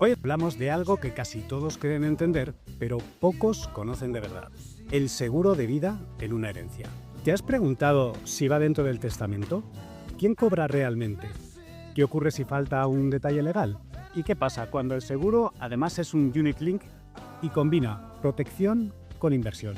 Hoy hablamos de algo que casi todos creen entender, pero pocos conocen de verdad. El seguro de vida en una herencia. ¿Te has preguntado si va dentro del testamento? ¿Quién cobra realmente? ¿Qué ocurre si falta un detalle legal? ¿Y qué pasa cuando el seguro además es un unit link y combina protección con inversión?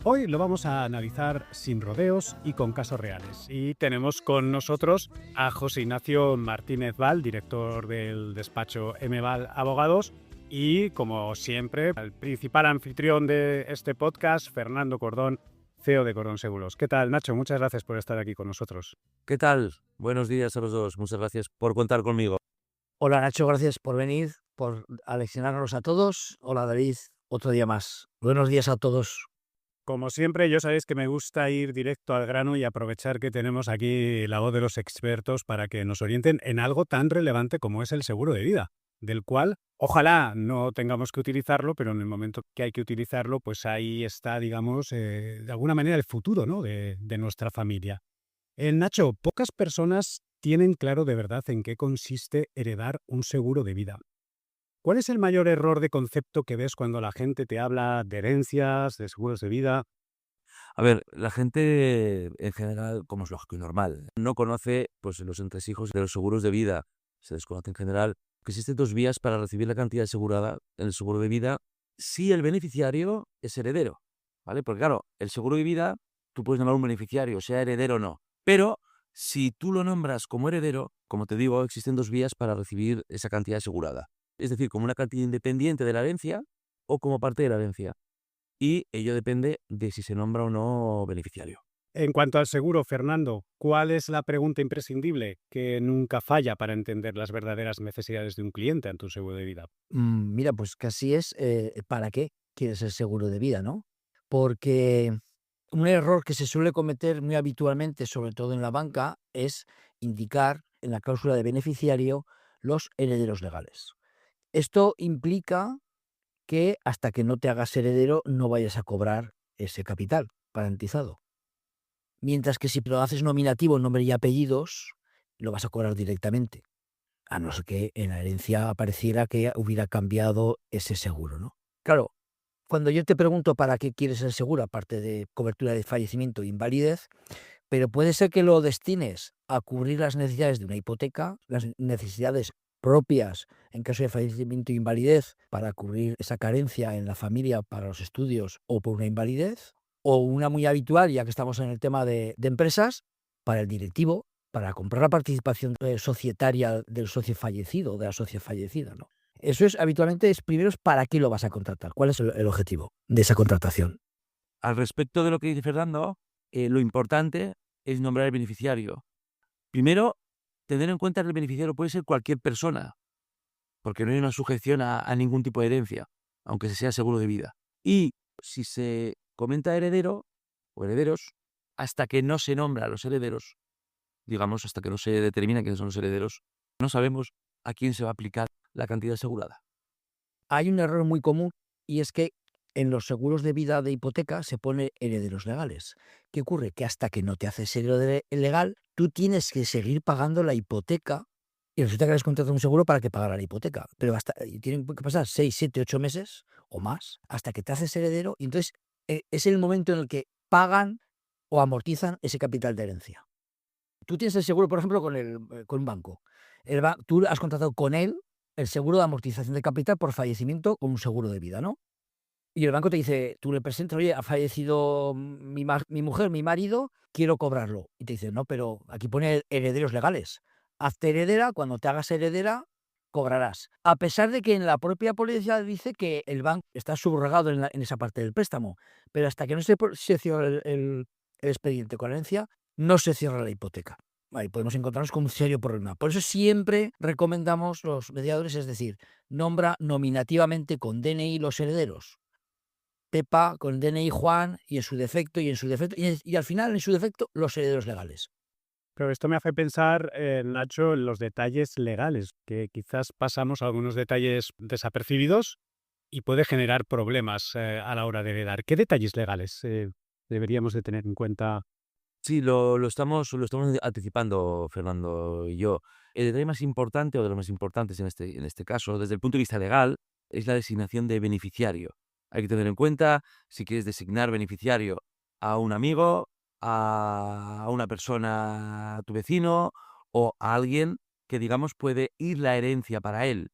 Hoy lo vamos a analizar sin rodeos y con casos reales. Y tenemos con nosotros a José Ignacio Martínez Val, director del despacho M-Val Abogados, y, como siempre, el principal anfitrión de este podcast, Fernando Cordón, CEO de Cordón Seguros. ¿Qué tal, Nacho? Muchas gracias por estar aquí con nosotros. ¿Qué tal? Buenos días a los dos. Muchas gracias por contar conmigo. Hola Nacho, gracias por venir, por aleccionarnos a todos. Hola David, otro día más. Buenos días a todos. Como siempre, ya sabéis que me gusta ir directo al grano y aprovechar que tenemos aquí la voz de los expertos para que nos orienten en algo tan relevante como es el seguro de vida, del cual ojalá no tengamos que utilizarlo, pero en el momento que hay que utilizarlo, pues ahí está, digamos, de alguna manera el futuro, ¿no?, de nuestra familia. Nacho, pocas personas tienen claro de verdad en qué consiste heredar un seguro de vida. ¿Cuál es el mayor error de concepto que ves cuando la gente te habla de herencias, de seguros de vida? A ver, la gente en general, como es lógico y normal, no conoce pues, los entresijos de los seguros de vida. Se desconoce en general que existen dos vías para recibir la cantidad asegurada en el seguro de vida si el beneficiario es heredero, ¿vale? Porque claro, el seguro de vida tú puedes nombrar un beneficiario, sea heredero o no. Pero si tú lo nombras como heredero, como te digo, existen dos vías para recibir esa cantidad asegurada. Es decir, como una cantidad independiente de la herencia o como parte de la herencia. Y ello depende de si se nombra o no beneficiario. En cuanto al seguro, Fernando, ¿cuál es la pregunta imprescindible que nunca falla para entender las verdaderas necesidades de un cliente ante un seguro de vida? Mira, pues casi es ¿para qué quieres el seguro de vida, no? Porque un error que se suele cometer muy habitualmente, sobre todo en la banca, es indicar en la cláusula de beneficiario los herederos legales. Esto implica que hasta que no te hagas heredero no vayas a cobrar ese capital garantizado. Mientras que si lo haces nominativo, nombre y apellidos, lo vas a cobrar directamente, a no ser que en la herencia apareciera que hubiera cambiado ese seguro, ¿no? Claro, cuando yo te pregunto para qué quieres el seguro, aparte de cobertura de fallecimiento e invalidez, pero puede ser que lo destines a cubrir las necesidades de una hipoteca, las necesidades propias en caso de fallecimiento e invalidez para cubrir esa carencia en la familia para los estudios o por una invalidez, o una muy habitual, ya que estamos en el tema de empresas, para el directivo, para comprar la participación societaria del socio fallecido o de la socia fallecida, ¿no? Eso es habitualmente, primero es para qué lo vas a contratar, cuál es el objetivo de esa contratación. Al respecto de lo que dice Fernando, lo importante es nombrar el beneficiario. Primero, tener en cuenta que el beneficiario puede ser cualquier persona, porque no hay una sujeción a ningún tipo de herencia, aunque se sea seguro de vida. Y si se comenta heredero o herederos, hasta que no se nombra a los herederos, digamos, hasta que no se determina quiénes son los herederos, no sabemos a quién se va a aplicar la cantidad asegurada. Hay un error muy común y es que en los seguros de vida de hipoteca se pone herederos legales. ¿Qué ocurre? Que hasta que no te haces heredero legal, tú tienes que seguir pagando la hipoteca y resulta que has contratado un seguro para que pagara la hipoteca. Pero y tienen que pasar 6, 7, 8 meses o más hasta que te haces heredero y entonces es el momento en el que pagan o amortizan ese capital de herencia. Tú tienes el seguro, por ejemplo, con un banco. Tú has contratado con él el seguro de amortización de capital por fallecimiento con un seguro de vida, ¿no? Y el banco te dice, tú le presentas, oye, ha fallecido mi mujer, mi marido, quiero cobrarlo. Y te dice, no, pero aquí pone herederos legales. Hazte heredera, cuando te hagas heredera, cobrarás. A pesar de que en la propia póliza dice que el banco está subrogado en esa parte del préstamo, pero hasta que no se cierra el expediente con herencia, no se cierra la hipoteca. Ahí podemos encontrarnos con un serio problema. Por eso siempre recomendamos los mediadores, es decir, nombra nominativamente con DNI los herederos. Pepa con DNI Juan y en su defecto y al final en su defecto los herederos legales. Pero esto me hace pensar, Nacho, en los detalles legales, que quizás pasamos algunos detalles desapercibidos y puede generar problemas a la hora de heredar. ¿Qué detalles legales deberíamos de tener en cuenta? Sí, lo estamos anticipando, Fernando y yo. El detalle más importante, o de los más importantes en este caso, desde el punto de vista legal, es la designación de beneficiario. Hay que tener en cuenta si quieres designar beneficiario a un amigo, a una persona, a tu vecino, o a alguien que, digamos, puede ir la herencia para él.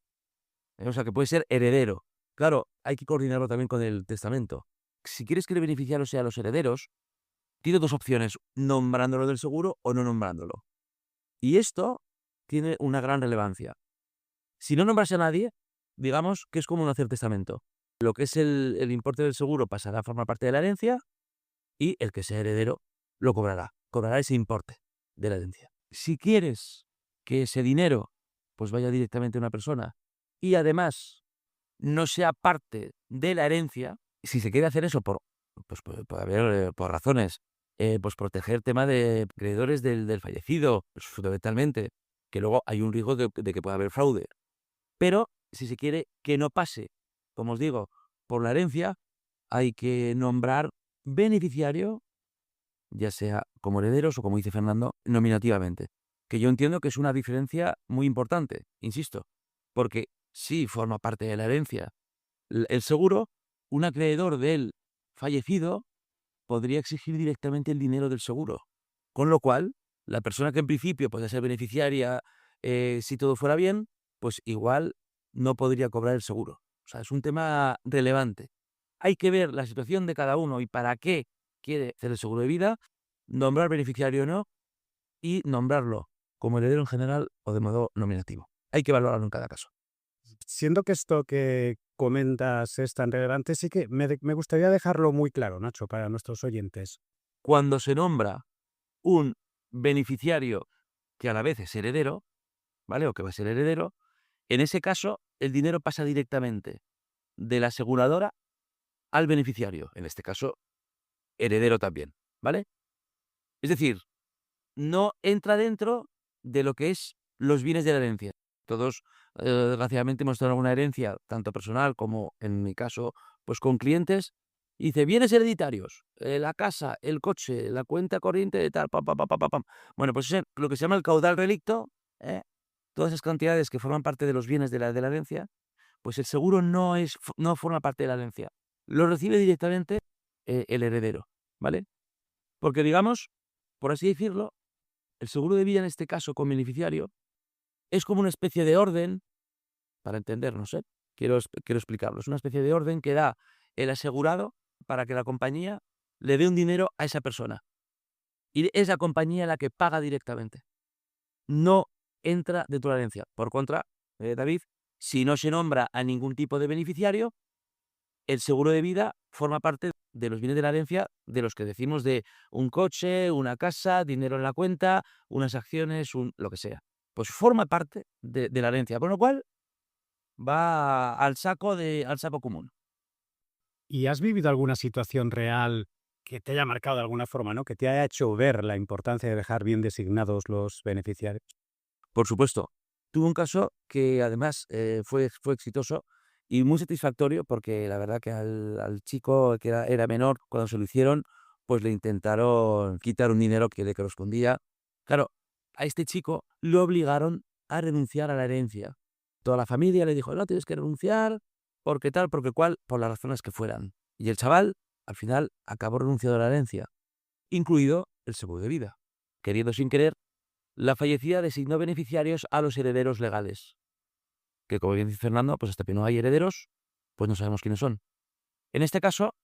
O sea, que puede ser heredero. Claro, hay que coordinarlo también con el testamento. Si quieres que el beneficiario sea los herederos, tiene dos opciones: nombrándolo del seguro o no nombrándolo. Y esto tiene una gran relevancia. Si no nombrase a nadie, digamos que es como no hacer testamento. Lo que es el importe del seguro pasará a formar parte de la herencia y el que sea heredero lo cobrará ese importe de la herencia. Si quieres que ese dinero pues vaya directamente a una persona y además no sea parte de la herencia, si se quiere hacer eso por razones, pues proteger tema de acreedores del fallecido, pues fundamentalmente, que luego hay un riesgo de que pueda haber fraude. Pero si se quiere que no pase, como os digo, por la herencia, hay que nombrar beneficiario, ya sea como herederos o, como dice Fernando, nominativamente. Que yo entiendo que es una diferencia muy importante, insisto, porque si forma parte de la herencia el seguro, un acreedor del fallecido podría exigir directamente el dinero del seguro. Con lo cual, la persona que en principio podría ser beneficiaria, si todo fuera bien, pues igual no podría cobrar el seguro. O sea, es un tema relevante. Hay que ver la situación de cada uno y para qué quiere hacer el seguro de vida, nombrar beneficiario o no, y nombrarlo como heredero en general o de modo nominativo. Hay que valorarlo en cada caso. Siendo que esto que comentas es tan relevante, sí que me gustaría dejarlo muy claro, Nacho, para nuestros oyentes. Cuando se nombra un beneficiario que a la vez es heredero, ¿vale? O que va a ser heredero, en ese caso el dinero pasa directamente de la aseguradora al beneficiario, en este caso heredero también, ¿vale? Es decir, no entra dentro de lo que es los bienes de la herencia. Todos, desgraciadamente, hemos tenido alguna herencia, tanto personal como, en mi caso, pues con clientes. Y dice, bienes hereditarios, la casa, el coche, la cuenta corriente de tal, pam, pam, pam, pam, pam, pam. Bueno, pues lo que se llama el caudal relicto, todas esas cantidades que forman parte de los bienes de la herencia, pues el seguro no forma parte de la herencia. Lo recibe directamente el heredero, ¿vale? Porque, digamos, por así decirlo, el seguro de vida en este caso con beneficiario es como una especie de orden, para entendernos, quiero explicarlo, es una especie de orden que da el asegurado para que la compañía le dé un dinero a esa persona. Y es la compañía la que paga directamente. No entra dentro de la herencia. Por contra, David, si no se nombra a ningún tipo de beneficiario, el seguro de vida forma parte de los bienes de la herencia, de los que decimos de un coche, una casa, dinero en la cuenta, unas acciones, lo que sea. Pues forma parte de la herencia, con lo cual va al saco común. ¿Y has vivido alguna situación real que te haya marcado de alguna forma, ¿no? Que te haya hecho ver la importancia de dejar bien designados los beneficiarios? Por supuesto, tuve un caso que además fue exitoso y muy satisfactorio, porque la verdad que al chico que era menor, cuando se lo hicieron, pues le intentaron quitar un dinero que le correspondía. Claro, a este chico lo obligaron a renunciar a la herencia. Toda la familia le dijo, no, tienes que renunciar, porque tal, porque cual, por las razones que fueran. Y el chaval, al final, acabó renunciando a la herencia, incluido el seguro de vida, queriendo sin querer. La fallecida designó beneficiarios a los herederos legales, que, como bien dice Fernando, pues hasta que no hay herederos, pues no sabemos quiénes son. En este caso,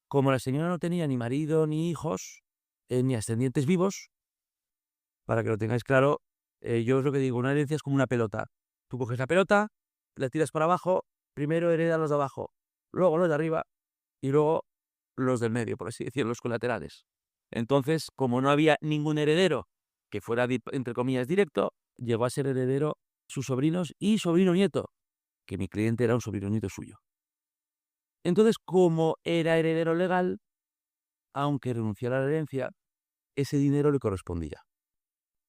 como la señora no tenía ni marido, ni hijos, ni ascendientes vivos, para que lo tengáis claro, yo os lo que digo, una herencia es como una pelota. Tú coges la pelota, la tiras para abajo, primero hereda los de abajo, luego los de arriba y luego los del medio, por así decirlo, los colaterales. Entonces, como no había ningún heredero que fuera, entre comillas, directo, llegó a ser heredero sus sobrinos y sobrino nieto, que mi cliente era un sobrino nieto suyo. Entonces, como era heredero legal, aunque renunciara a la herencia, ese dinero le correspondía.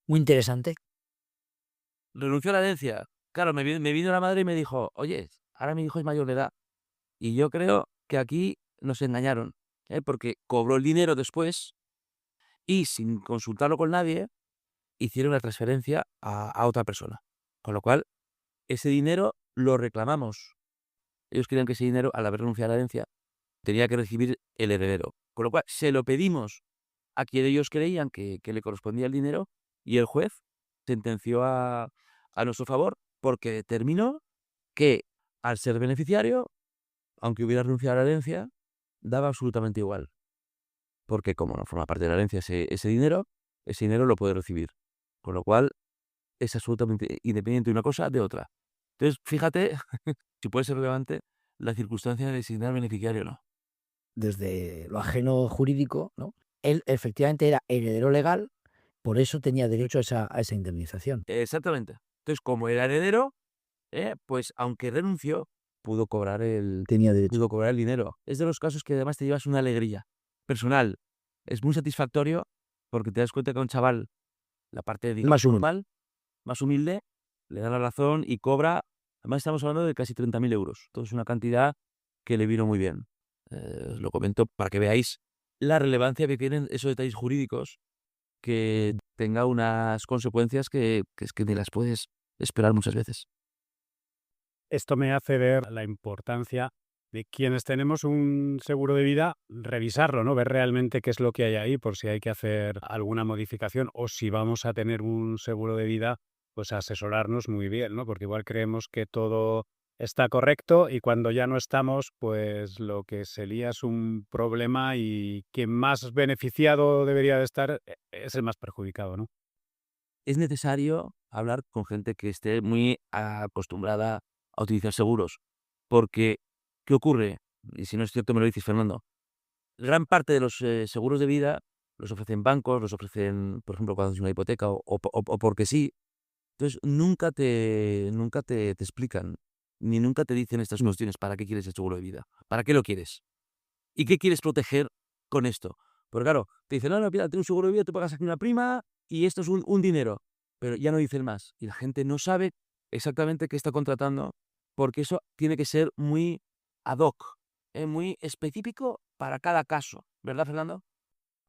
Muy interesante. Renunció a la herencia. Claro, me vino la madre y me dijo, oye, ahora mi hijo es mayor de edad. Y yo creo que aquí nos engañaron, porque cobró el dinero después y sin consultarlo con nadie, hicieron la transferencia a otra persona. Con lo cual, ese dinero lo reclamamos. Ellos querían que ese dinero, al haber renunciado a la herencia, tenía que recibir el heredero. Con lo cual, se lo pedimos a quien ellos creían que le correspondía el dinero y el juez sentenció a nuestro favor porque determinó que, al ser beneficiario, aunque hubiera renunciado a la herencia, daba absolutamente igual. Porque como no forma parte de la herencia ese dinero lo puede recibir. Con lo cual, es absolutamente independiente una cosa de otra. Entonces, fíjate si puede ser relevante la circunstancia de designar beneficiario o no. Desde lo ajeno jurídico, ¿no? Él efectivamente era heredero legal, por eso tenía derecho a esa indemnización. Exactamente. Entonces, como era heredero, pues aunque renunció, pudo cobrar el Tenía derecho. dinero. Es de los casos que además te llevas una alegría personal. Es muy satisfactorio porque te das cuenta que a un chaval, la parte, digamos, Más humilde. normal, más humilde, le da la razón y cobra. Además, estamos hablando de casi 30.000 euros. Todo es una cantidad que le vino muy bien. Os lo comento para que veáis la relevancia que tienen esos detalles jurídicos, que tenga unas consecuencias que es que ni las puedes esperar muchas veces. Esto me hace ver la importancia de quienes tenemos un seguro de vida, revisarlo, ¿no? Ver realmente qué es lo que hay ahí, por si hay que hacer alguna modificación o si vamos a tener un seguro de vida, pues asesorarnos muy bien, ¿no? Porque igual creemos que todo está correcto y cuando ya no estamos, pues lo que se lía es un problema y quien más beneficiado debería de estar es el más perjudicado, ¿no? Es necesario hablar con gente que esté muy acostumbrada a utilizar seguros. Porque, ¿qué ocurre? Y si no es cierto, me lo dices, Fernando. Gran parte de los seguros de vida los ofrecen bancos, los ofrecen, por ejemplo, cuando es una hipoteca o porque sí. Entonces, nunca te explican, ni nunca te dicen estas cuestiones. ¿Para qué quieres el seguro de vida? ¿Para qué lo quieres? ¿Y qué quieres proteger con esto? Porque claro, te dicen, no, mira, tienes un seguro de vida, tú pagas aquí una prima y esto es un dinero. Pero ya no dicen más. Y la gente no sabe exactamente qué está contratando, porque eso tiene que ser muy ad hoc, muy específico para cada caso. ¿Verdad, Fernando?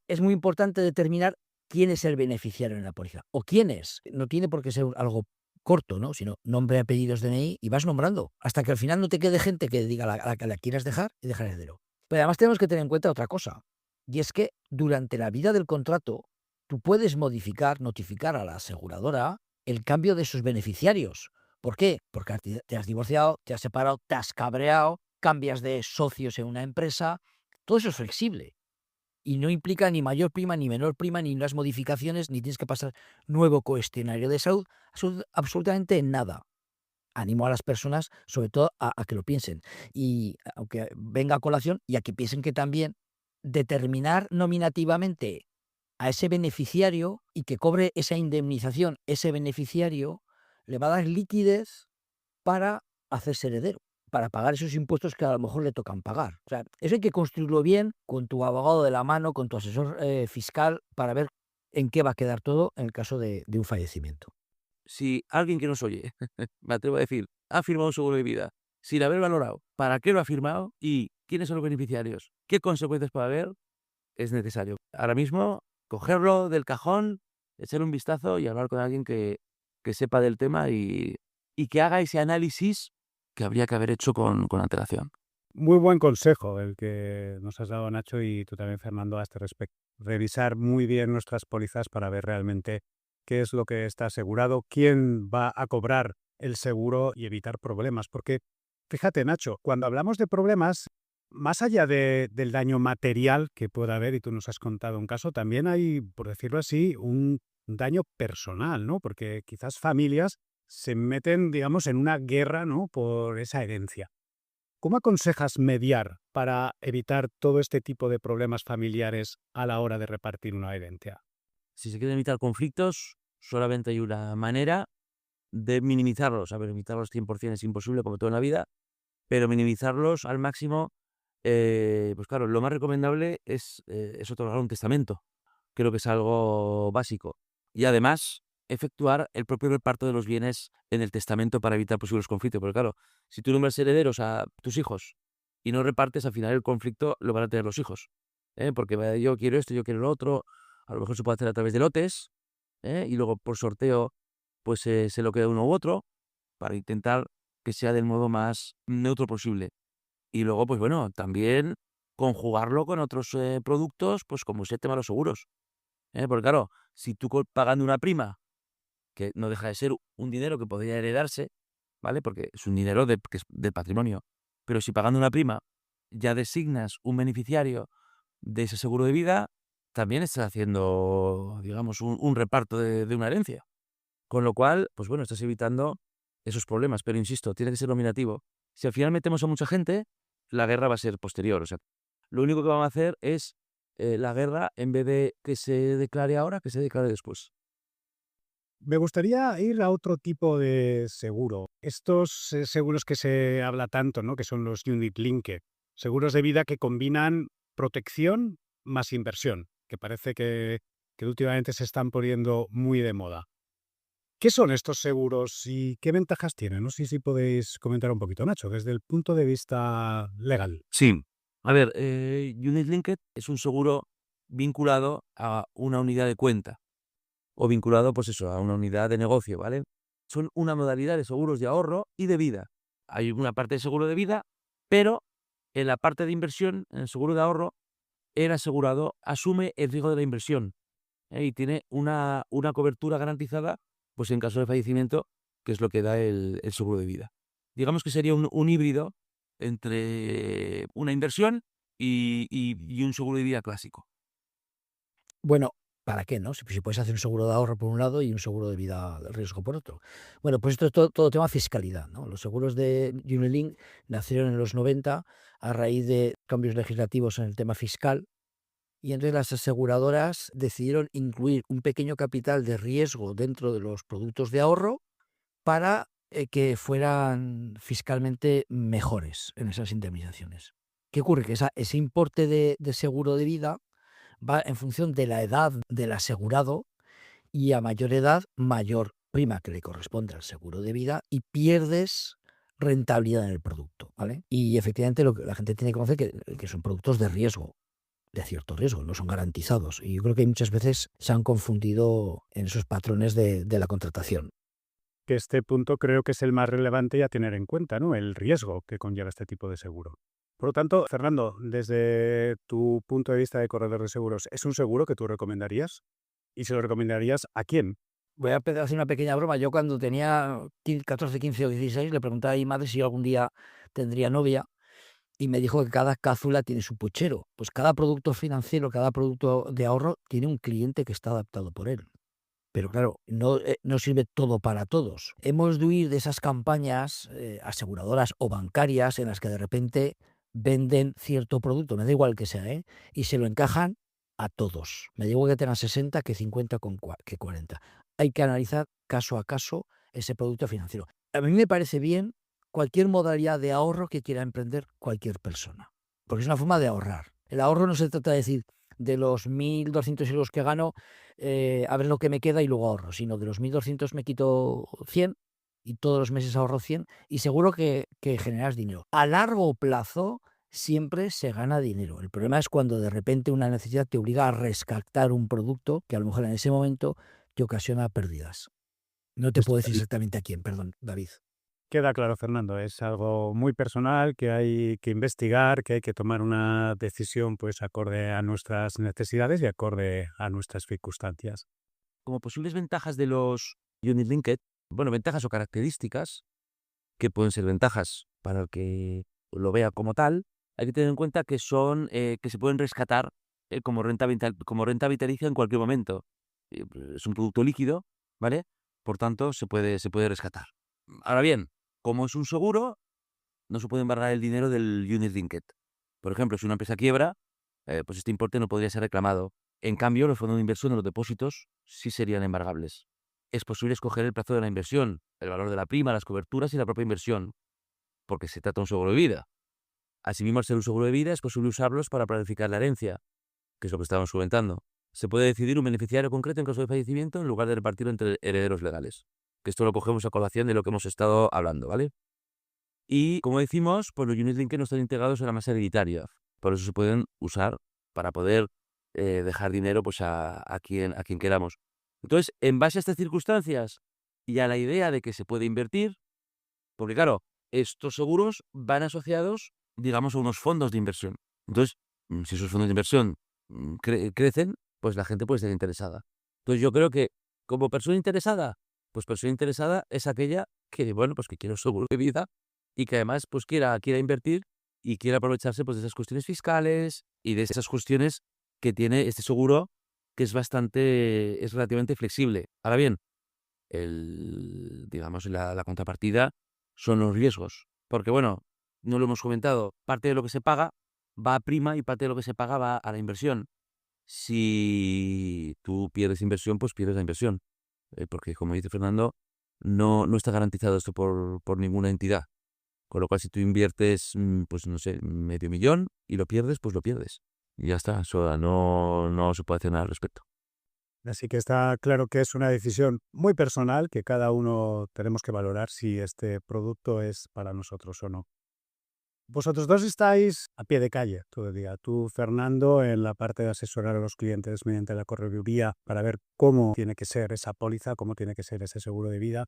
Es muy importante determinar quién es el beneficiario en la póliza o quién es. No tiene por qué ser algo corto, ¿no? Sino nombre, apellidos, DNI y vas nombrando hasta que al final no te quede gente que diga a la que la quieras dejar y dejar heredero. Pero además tenemos que tener en cuenta otra cosa, y es que durante la vida del contrato tú puedes notificar a la aseguradora el cambio de sus beneficiarios. ¿Por qué? Porque te has divorciado, te has separado, te has cabreado, cambias de socios en una empresa. Todo eso es flexible y no implica ni mayor prima, ni menor prima, ni unas modificaciones, ni tienes que pasar nuevo cuestionario de salud, absolutamente nada. Animo a las personas, sobre todo, a que lo piensen. Y aunque venga a colación, y a que piensen que también determinar nominativamente a ese beneficiario y que cobre esa indemnización, ese beneficiario, le va a dar liquidez para hacerse heredero, para pagar esos impuestos que a lo mejor le tocan pagar. O sea, eso hay que construirlo bien con tu abogado de la mano, con tu asesor fiscal, para ver en qué va a quedar todo en el caso de un fallecimiento. Si alguien que nos oye, me atrevo a decir, ha firmado un seguro de vida sin haber valorado para qué lo ha firmado y quiénes son los beneficiarios, qué consecuencias puede haber, es necesario ahora mismo cogerlo del cajón, echar un vistazo y hablar con alguien que sepa del tema y que haga ese análisis que habría que haber hecho con antelación. Muy buen consejo el que nos has dado, Nacho, y tú también, Fernando, a este respecto. Revisar muy bien nuestras pólizas para ver realmente qué es lo que está asegurado, quién va a cobrar el seguro y evitar problemas. Porque, fíjate, Nacho, cuando hablamos de problemas, más allá del daño material que pueda haber, y tú nos has contado un caso, también hay, por decirlo así, un daño personal, ¿no? Porque quizás familias se meten, digamos, en una guerra, ¿no? Por esa herencia. ¿Cómo aconsejas mediar para evitar todo este tipo de problemas familiares a la hora de repartir una herencia? Si se quieren evitar conflictos, solamente hay una manera de minimizarlos. A ver, evitarlos 100% es imposible, como todo en la vida, pero minimizarlos al máximo, pues claro, lo más recomendable es otorgar un testamento. Creo que es algo básico. Y además, efectuar el propio reparto de los bienes en el testamento para evitar posibles conflictos. Porque claro, si tú nombras herederos a tus hijos y no repartes, al final el conflicto lo van a tener los hijos. Porque yo quiero esto, yo quiero lo otro. A lo mejor se puede hacer a través de lotes y luego por sorteo pues se lo queda uno u otro para intentar que sea del modo más neutro posible. Y luego, pues bueno, también conjugarlo con otros productos, pues como es el tema de los seguros. Porque claro, si tú pagando una prima, que no deja de ser un dinero que podría heredarse, ¿vale? Porque es un dinero que es del patrimonio. Pero si pagando una prima ya designas un beneficiario de ese seguro de vida, también estás haciendo, digamos, un reparto de una herencia. Con lo cual, pues bueno, estás evitando esos problemas. Pero insisto, tiene que ser nominativo. Si al final metemos a mucha gente, la guerra va a ser posterior. O sea, lo único que vamos a hacer es la guerra, en vez de que se declare ahora, que se declare después. Me gustaría ir a otro tipo de seguro. Estos seguros que se habla tanto, ¿no? Que son los Unit Linked, seguros de vida que combinan protección más inversión, que parece que últimamente se están poniendo muy de moda. ¿Qué son estos seguros y qué ventajas tienen? No sé si podéis comentar un poquito, Nacho, desde el punto de vista legal. Sí. A ver, Unit Linked es un seguro vinculado a una unidad de cuenta o vinculado, pues eso, a una unidad de negocio, ¿vale? Son una modalidad de seguros de ahorro y de vida. Hay una parte de seguro de vida, pero en la parte de inversión, en el seguro de ahorro, el asegurado asume el riesgo de la inversión, y tiene una cobertura garantizada, pues en caso de fallecimiento, que es lo que da el seguro de vida. Digamos que sería un híbrido entre una inversión y un seguro de vida clásico. Bueno, ¿para qué, no? Si puedes hacer un seguro de ahorro por un lado y un seguro de vida de riesgo por otro. Bueno, pues esto es todo tema fiscalidad, ¿no? Los seguros de Unilink nacieron en los 90 a raíz de cambios legislativos en el tema fiscal, y entonces las aseguradoras decidieron incluir un pequeño capital de riesgo dentro de los productos de ahorro para que fueran fiscalmente mejores en esas indemnizaciones. ¿Qué ocurre? Que ese importe de seguro de vida va en función de la edad del asegurado, y a mayor edad, mayor prima que le corresponde al seguro de vida, y pierdes rentabilidad en el producto, ¿vale? Y efectivamente lo que la gente tiene que conocer que son productos de riesgo, de cierto riesgo, no son garantizados. Y yo creo que muchas veces se han confundido en esos patrones de la contratación. Que este punto creo que es el más relevante y a tener en cuenta, ¿no? El riesgo que conlleva este tipo de seguro. Por lo tanto, Fernando, desde tu punto de vista de corredor de seguros, ¿es un seguro que tú recomendarías? ¿Y se lo recomendarías a quién? Voy a hacer una pequeña broma. Yo cuando tenía 14, 15 o 16 le preguntaba a mi madre si yo algún día tendría novia, y me dijo que cada cápsula tiene su puchero. Pues cada producto financiero, cada producto de ahorro tiene un cliente que está adaptado por él. Pero claro, no sirve todo para todos. Hemos de huir de esas campañas aseguradoras o bancarias en las que de repente venden cierto producto, me da igual que sea, y se lo encajan a todos. Me da igual que tengan 60, que 50, que 40. Hay que analizar caso a caso ese producto financiero. A mí me parece bien cualquier modalidad de ahorro que quiera emprender cualquier persona, porque es una forma de ahorrar. El ahorro no se trata de decir, de los 1.200 euros que gano, a ver lo que me queda y luego ahorro, sino de los 1.200 me quito 100 y todos los meses ahorro 100, y seguro que generas dinero. A largo plazo siempre se gana dinero. El problema es cuando de repente una necesidad te obliga a rescatar un producto que a lo mejor en ese momento te ocasiona pérdidas. No te puedo decir exactamente a quién, perdón, David. Queda claro, Fernando, es algo muy personal que hay que investigar, que hay que tomar una decisión pues acorde a nuestras necesidades y acorde a nuestras circunstancias. Como posibles ventajas de los Unit Linked, bueno, ventajas o características, que pueden ser ventajas para el que lo vea como tal, hay que tener en cuenta que son que se pueden rescatar como renta vitalicia en cualquier momento. Es un producto líquido, ¿vale? Por tanto, se puede rescatar. Ahora bien, como es un seguro, no se puede embargar el dinero del Unit Linked. Por ejemplo, si una empresa quiebra, pues este importe no podría ser reclamado. En cambio, los fondos de inversión o los depósitos sí serían embargables. Es posible escoger el plazo de la inversión, el valor de la prima, las coberturas y la propia inversión, porque se trata de un seguro de vida. Asimismo, al ser un seguro de vida, es posible usarlos para planificar la herencia, que es lo que estábamos comentando. Se puede decidir un beneficiario concreto en caso de fallecimiento en lugar de repartirlo entre herederos legales. Que esto lo cogemos a colación de lo que hemos estado hablando, ¿vale? Y, como decimos, pues los Unit Linked no están integrados en la masa hereditaria. Por eso se pueden usar para poder dejar dinero pues a quien queramos. Entonces, en base a estas circunstancias y a la idea de que se puede invertir, porque claro, estos seguros van asociados, digamos, a unos fondos de inversión. Entonces, si esos fondos de inversión crecen, pues la gente puede estar interesada. Entonces, yo creo que como persona interesada, pues persona interesada es aquella que, bueno, pues que quiere un seguro de vida y que además pues quiera invertir y quiera aprovecharse pues de esas cuestiones fiscales y de esas cuestiones que tiene este seguro, que es relativamente flexible. Ahora bien, digamos, la contrapartida son los riesgos. Porque, bueno, no lo hemos comentado, parte de lo que se paga va a prima y parte de lo que se paga va a la inversión. Si tú pierdes inversión, pues pierdes la inversión. Porque, como dice Fernando, no está garantizado esto por ninguna entidad. Con lo cual, si tú inviertes, pues no sé, 500.000 y lo pierdes, pues lo pierdes. Y ya está, eso no se puede hacer nada al respecto. Así que está claro que es una decisión muy personal que cada uno tenemos que valorar si este producto es para nosotros o no. Vosotros dos estáis a pie de calle todo el día. Tú, Fernando, en la parte de asesorar a los clientes mediante la correduría para ver cómo tiene que ser esa póliza, cómo tiene que ser ese seguro de vida.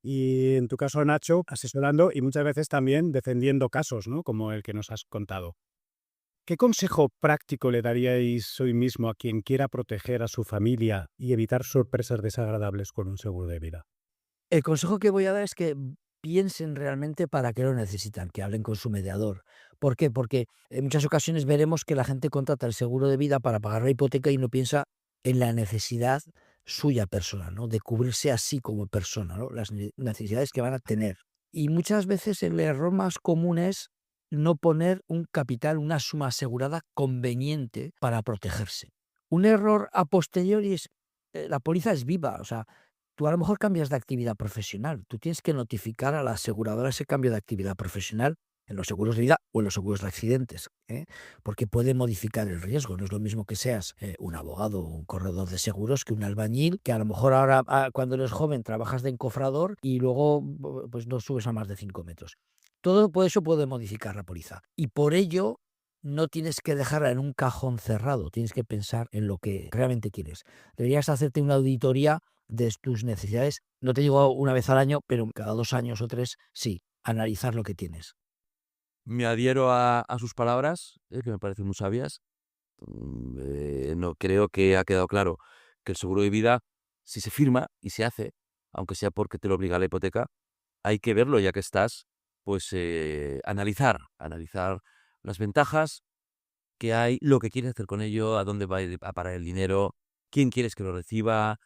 Y en tu caso, Nacho, asesorando y muchas veces también defendiendo casos, ¿no? Como el que nos has contado. ¿Qué consejo práctico le daríais hoy mismo a quien quiera proteger a su familia y evitar sorpresas desagradables con un seguro de vida? El consejo que voy a dar es que piensen realmente para qué lo necesitan, que hablen con su mediador. ¿Por qué? Porque en muchas ocasiones veremos que la gente contrata el seguro de vida para pagar la hipoteca y no piensa en la necesidad suya personal, ¿no? De cubrirse así como persona, ¿no? Las necesidades que van a tener. Y muchas veces el error más común es no poner un capital, una suma asegurada conveniente para protegerse. Un error a posteriori es, la póliza es viva, o sea, tú a lo mejor cambias de actividad profesional. Tú tienes que notificar a la aseguradora ese cambio de actividad profesional en los seguros de vida o en los seguros de accidentes, porque puede modificar el riesgo. No es lo mismo que seas un abogado o un corredor de seguros que un albañil, que a lo mejor ahora cuando eres joven trabajas de encofrador y luego pues no subes a más de 5 metros. Todo eso puede modificar la póliza. Y por ello no tienes que dejarla en un cajón cerrado. Tienes que pensar en lo que realmente quieres. Deberías hacerte una auditoría de tus necesidades, no te digo una vez al año, pero cada 2 años o 3, sí, analizar lo que tienes. Me adhiero a sus palabras, que me parecen muy sabias. No creo que ha quedado claro que el seguro de vida, si se firma y se hace, aunque sea porque te lo obliga la hipoteca, hay que verlo ya que estás, pues analizar las ventajas que hay, lo que quieres hacer con ello, a dónde va a ir a parar el dinero, quién quieres que lo reciba,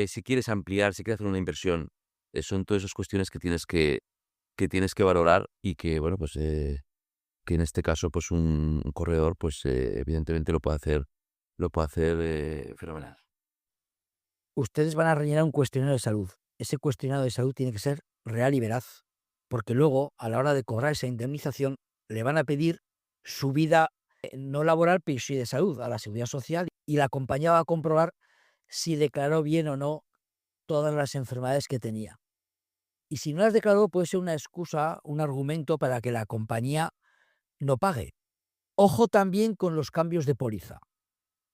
si quieres ampliar, si quieres hacer una inversión. Son todas esas cuestiones que tienes que valorar y que, bueno, pues que en este caso, pues un corredor, pues evidentemente lo puede hacer fenomenal. Ustedes van a rellenar un cuestionario de salud. Ese cuestionario de salud tiene que ser real y veraz, porque luego, a la hora de cobrar esa indemnización, le van a pedir su vida no laboral, pero sí de salud, a la Seguridad Social, y la compañía va a comprobar si declaró bien o no todas las enfermedades que tenía. Y si no las declaró, puede ser una excusa, un argumento para que la compañía no pague. Ojo también con los cambios de póliza,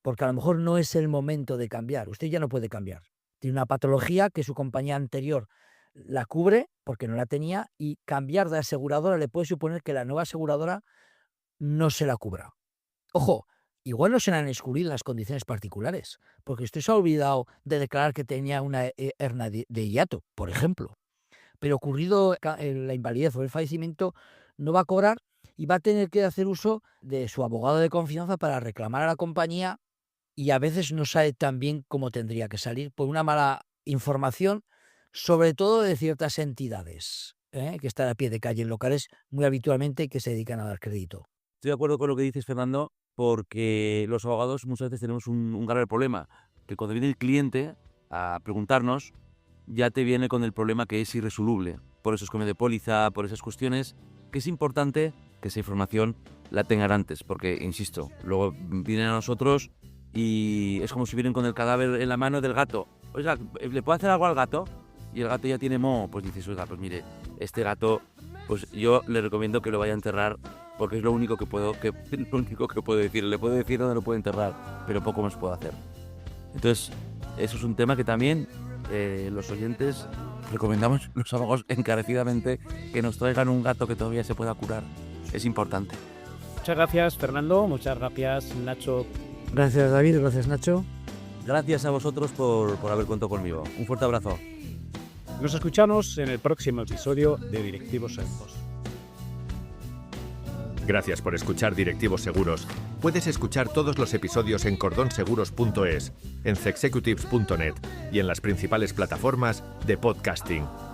porque a lo mejor no es el momento de cambiar. Usted ya no puede cambiar. Tiene una patología que su compañía anterior la cubre porque no la tenía, y cambiar de aseguradora le puede suponer que la nueva aseguradora no se la cubra. Ojo, igual no se le han excluido las condiciones particulares, porque usted se ha olvidado de declarar que tenía una hernia de hiato, por ejemplo. Pero ocurrido la invalidez o el fallecimiento, no va a cobrar y va a tener que hacer uso de su abogado de confianza para reclamar a la compañía, y a veces no sale tan bien como tendría que salir por una mala información, sobre todo de ciertas entidades que están a pie de calle en locales muy habitualmente y que se dedican a dar crédito. Estoy de acuerdo con lo que dices, Fernando, porque los abogados muchas veces tenemos un grave problema, que cuando viene el cliente a preguntarnos, ya te viene con el problema que es irresoluble, por esos cambios de póliza, por esas cuestiones, que es importante que esa información la tengan antes, porque, insisto, luego vienen a nosotros y es como si vienen con el cadáver en la mano del gato. Oiga, ¿le puedo hacer algo al gato? Y el gato ya tiene moho, pues dices, oiga, pues mire, este gato, pues yo le recomiendo que lo vaya a enterrar, porque es lo único que puedo decir. Le puedo decir dónde lo puedo enterrar, pero poco más puedo hacer. Entonces, eso es un tema que también los oyentes recomendamos, los amigos, encarecidamente, que nos traigan un gato que todavía se pueda curar. Es importante. Muchas gracias, Fernando. Muchas gracias, Nacho. Gracias, David. Gracias, Nacho. Gracias a vosotros por haber contado conmigo. Un fuerte abrazo. Nos escuchamos en el próximo episodio de Directivos Seguros. Gracias por escuchar Directivos Seguros. Puedes escuchar todos los episodios en cordonseguros.es, en cexecutives.net y en las principales plataformas de podcasting.